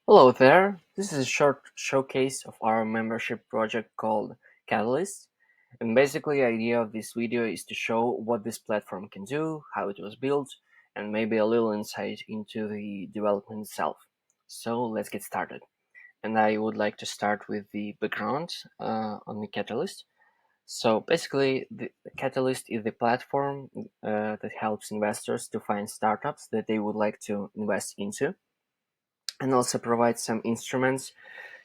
Hello there, this is a short showcase of our membership project called Catalyst. And basically the idea of this video is to show what this platform can do, how it was built, and maybe a little insight into the development itself. So let's get started. And I would like to start with the background on the Catalyst. So basically the Catalyst is the platform that helps investors to find startups that they would like to invest into, and also provides some instruments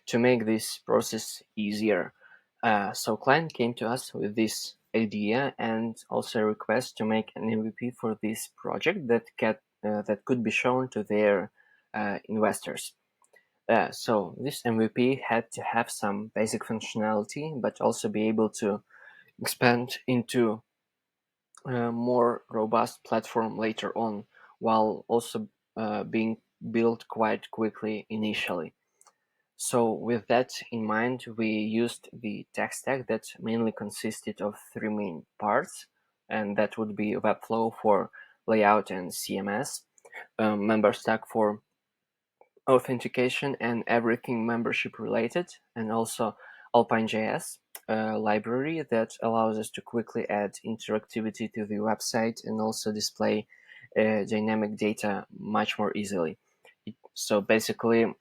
to make this process easier. So client came to us with this idea and also a request to make an MVP for this project that could be shown to their investors. So this MVP had to have some basic functionality, but also be able to expand into a more robust platform later on, while also being built quite quickly initially. So with that in mind, we used the tech stack that mainly consisted of three main parts, and that would be Webflow for layout and CMS, Member Stack for authentication and everything membership related, and also Alpine.js, a library that allows us to quickly add interactivity to the website and also display dynamic data much more easily. So basically,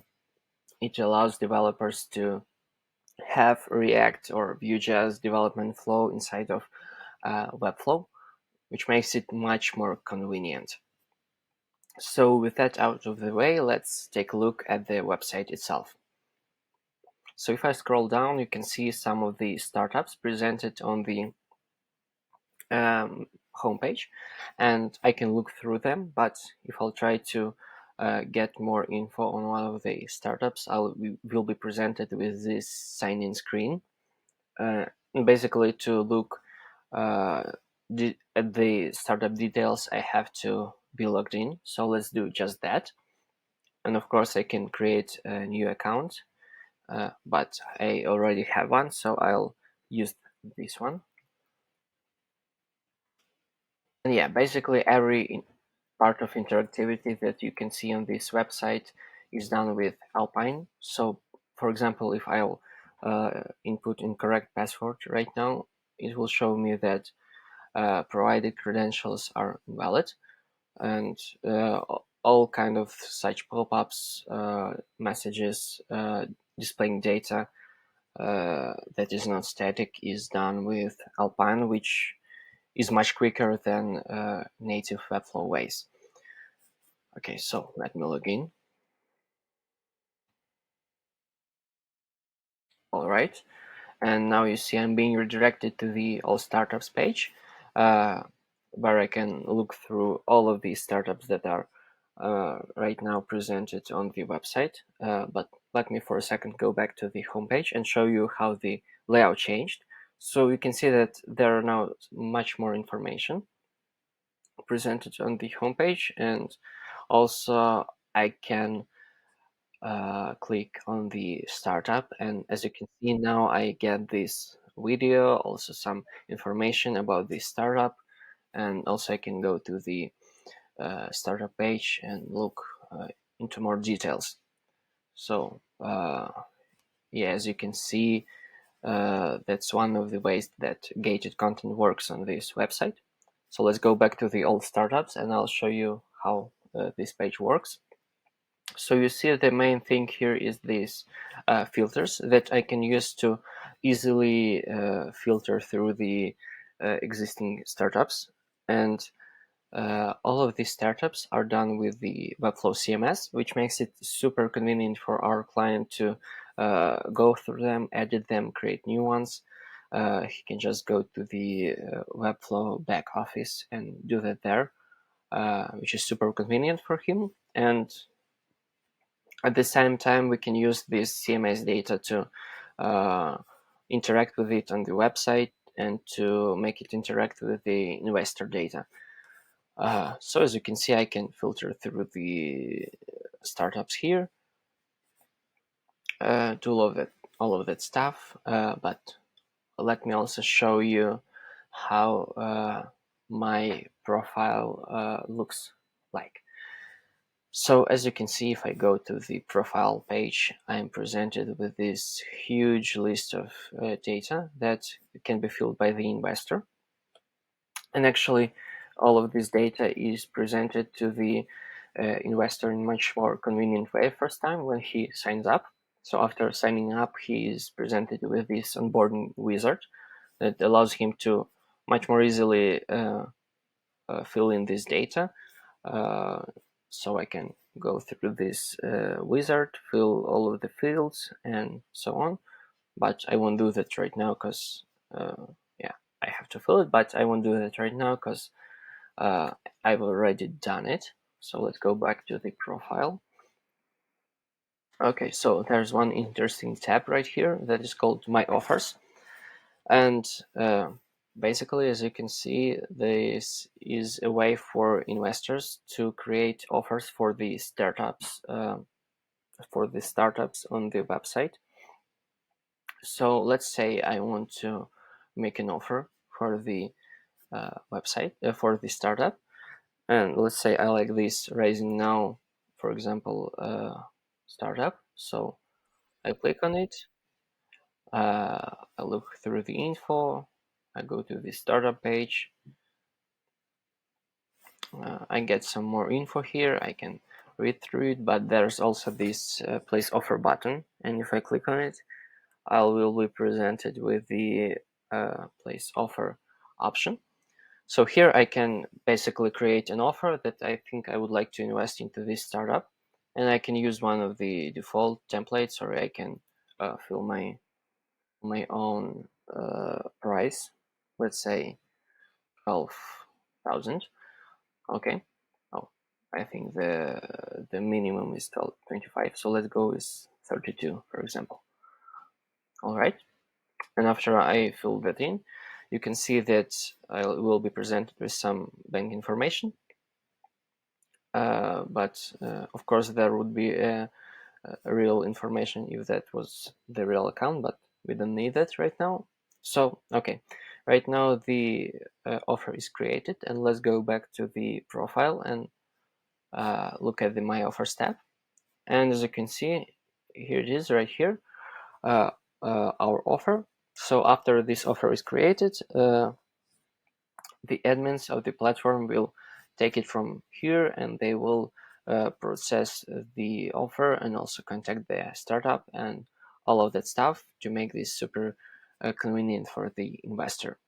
it allows developers to have React or Vue.js development flow inside of Webflow, which makes it much more convenient. So with that out of the way, let's take a look at the website itself. So if I scroll down, you can see some of the startups presented on the homepage, and I can look through them. But if I'll try to get more info on one of the startups, we will be presented with this sign-in screen. Basically, to look at the startup details, I have to be logged in. So let's do just that. And of course, I can create a new account, but I already have one, so I'll use this one. And yeah, basically every part of interactivity that you can see on this website is done with Alpine. So for example, if I'll input incorrect password right now, it will show me that provided credentials are invalid, and all kind of such pop-ups, messages displaying data that is not static is done with Alpine, which is much quicker than native Webflow ways. Okay, so let me log in. All right, and now you see I'm being redirected to the All Startups page, where I can look through all of these startups that are right now presented on the website. But let me for a second go back to the homepage and show you how the layout changed. So you can see that there are now much more information presented on the homepage, and also I can click on the startup, and as you can see now I get this video, also some information about the startup, and also I can go to the startup page and look into more details. So yeah, as you can see, that's one of the ways that gated content works on this website. So let's go back to the old startups and I'll show you how this page works. So you see the main thing here is these filters that I can use to easily filter through the existing startups. And all of these startups are done with the Webflow CMS, which makes it super convenient for our client to go through them, edit them, create new ones. He can just go to the Webflow back office and do that there, which is super convenient for him. And at the same time, we can use this CMS data to interact with it on the website and to make it interact with the investor data. So as you can see, I can filter through the startups here, do all of that stuff. But let me also show you how my profile looks like. So as you can see, if I go to the profile page, I'm presented with this huge list of data that can be filled by the investor. And actually, all of this data is presented to the investor in much more convenient way first time when he signs up. So after signing up, he is presented with this onboarding wizard that allows him to much more easily fill in this data. So I can go through this wizard, fill all of the fields and so on. But I won't do that right now because, yeah, I have to fill it, but I won't do that right now because I've already done it. So let's go back to the profile. Okay, so there's one interesting tab right here that is called My Offers. And basically, as you can see, this is a way for investors to create offers for the startups on the website. So let's say I want to make an offer for the website for the startup, and let's say I like this Raising Now, for example, startup. So I click on it. I look through the info. I go to the startup page. I get some more info here. I can read through it, but there's also this place offer button, and if I click on it, I will be presented with the place offer option. So here I can basically create an offer that I think I would like to invest into this startup, and I can use one of the default templates, or I can fill my own price. Let's say 12,000. Okay. Oh, I think the minimum is 25. So let's go with 32, for example. All right. And after I fill that in, you can see that I will be presented with some bank information. But of course, there would be a real information if that was the real account, but we don't need that right now. So, okay, right now the offer is created, and let's go back to the profile and look at the My Offers tab. And as you can see, here it is right here, our offer. So after this offer is created, the admins of the platform will take it from here, and they will process the offer and also contact the startup and all of that stuff to make this super convenient for the investor.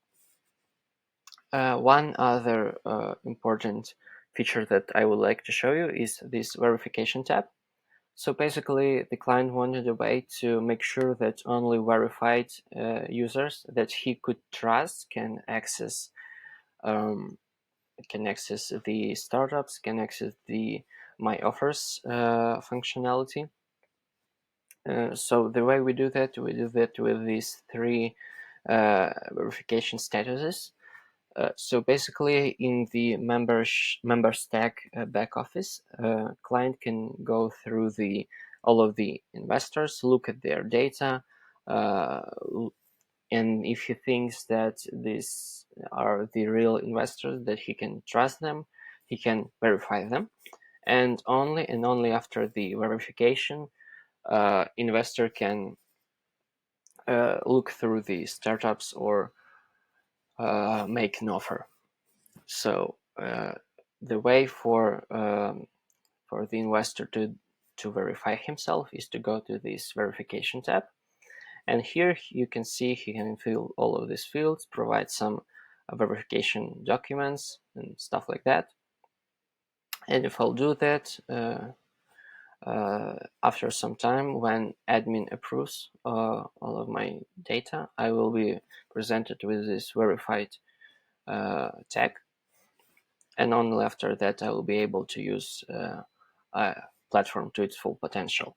One other important feature that I would like to show you is this verification tab. So basically, the client wanted a way to make sure that only verified users that he could trust um, can access the startups, can access the My Offers functionality. So the way we do that with these three verification statuses. So basically, in the member stack back office, client can go through all of the investors, look at their data, uh, and if he thinks that these are the real investors, that he can trust them, he can verify them, and only after the verification, investor can look through the startups or make an offer. So the way for the investor to verify himself is to go to this verification tab, and here you can see he can fill all of these fields, provide some verification documents and stuff like that. And if I'll do that, after some time, when admin approves all of my data, I will be presented with this verified tag, and only after that I will be able to use a platform to its full potential.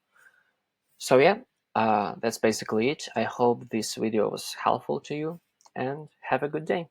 So yeah, that's basically it. I hope this video was helpful to you, and have a good day.